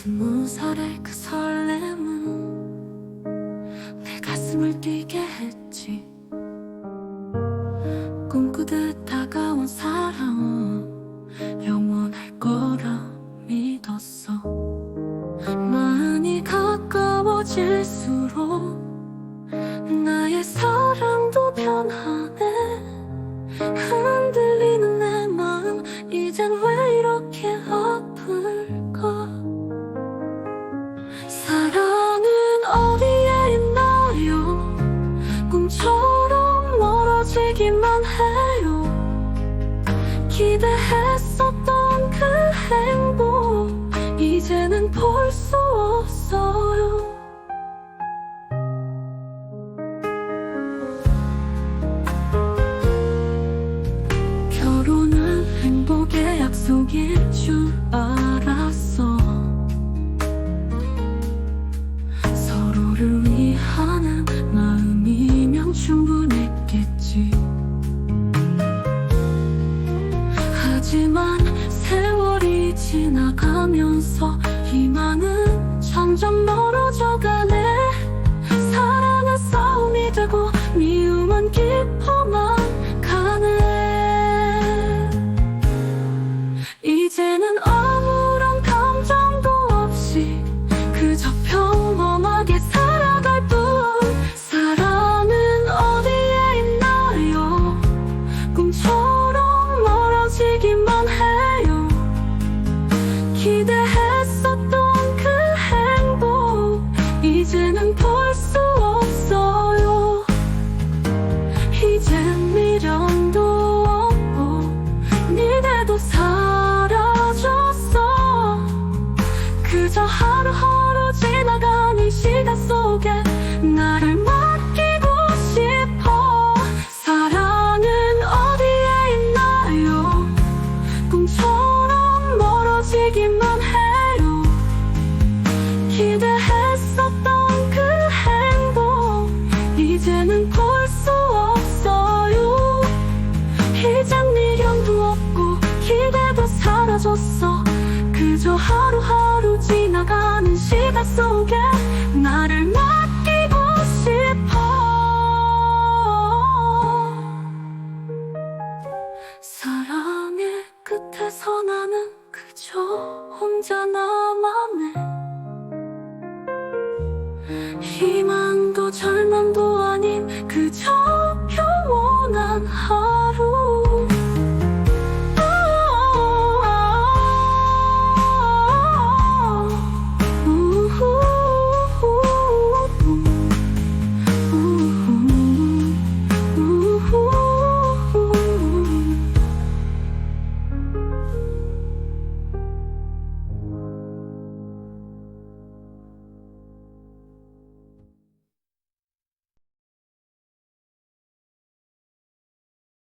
20살의 그 설렘은 내 가슴을 뛰게 했지. 꿈꾸듯 다가온 사랑은 영원할 거라 믿었어. 마음이 가까워질수록 나의 사랑도 변하네. 흔들리는 내 마음, 이젠 왜 이렇게 아플까? 사랑은 어디에 있나요? 꿈처럼 멀어지기만 해요. 기대했었던 그 행복, 이제는 볼 수 없어요. 결혼은 행복의 약속일 줄 알았어. 서로를 위하는 마음이면 충분했겠지. 하지만 세월이 지나가면서 희망은 점점 멀어져가네. 사랑은 싸움이 되고 미움은 깊어만 가네. 이제는 아무런 감정도 없이 그저 평범하게 살아갈 뿐. 사랑은 어디에 있나요? 꿈처럼 멀어지기만 해요. 기대했었던 그 행복, 이제는 볼 수 없어요. 이젠 미련도 없고 미래도 사라졌어. 그저 하루하루 지나간 이 시간 속에 나를 맡기고 싶어. 사랑은 어디에 있나요? 꿈처럼 멀어지기만 해요. 기대했었던 그 행복, 이제는 볼 수 없어요. 이젠 미련도 없고 기대도 사라졌어. 그저 하루하루 지나가는 시간 속에 나를 맡기고 싶어. 사랑의 끝에서 나는 그저 혼자 남았네. 희망도 절망도 아닌 그저 평온한 하루.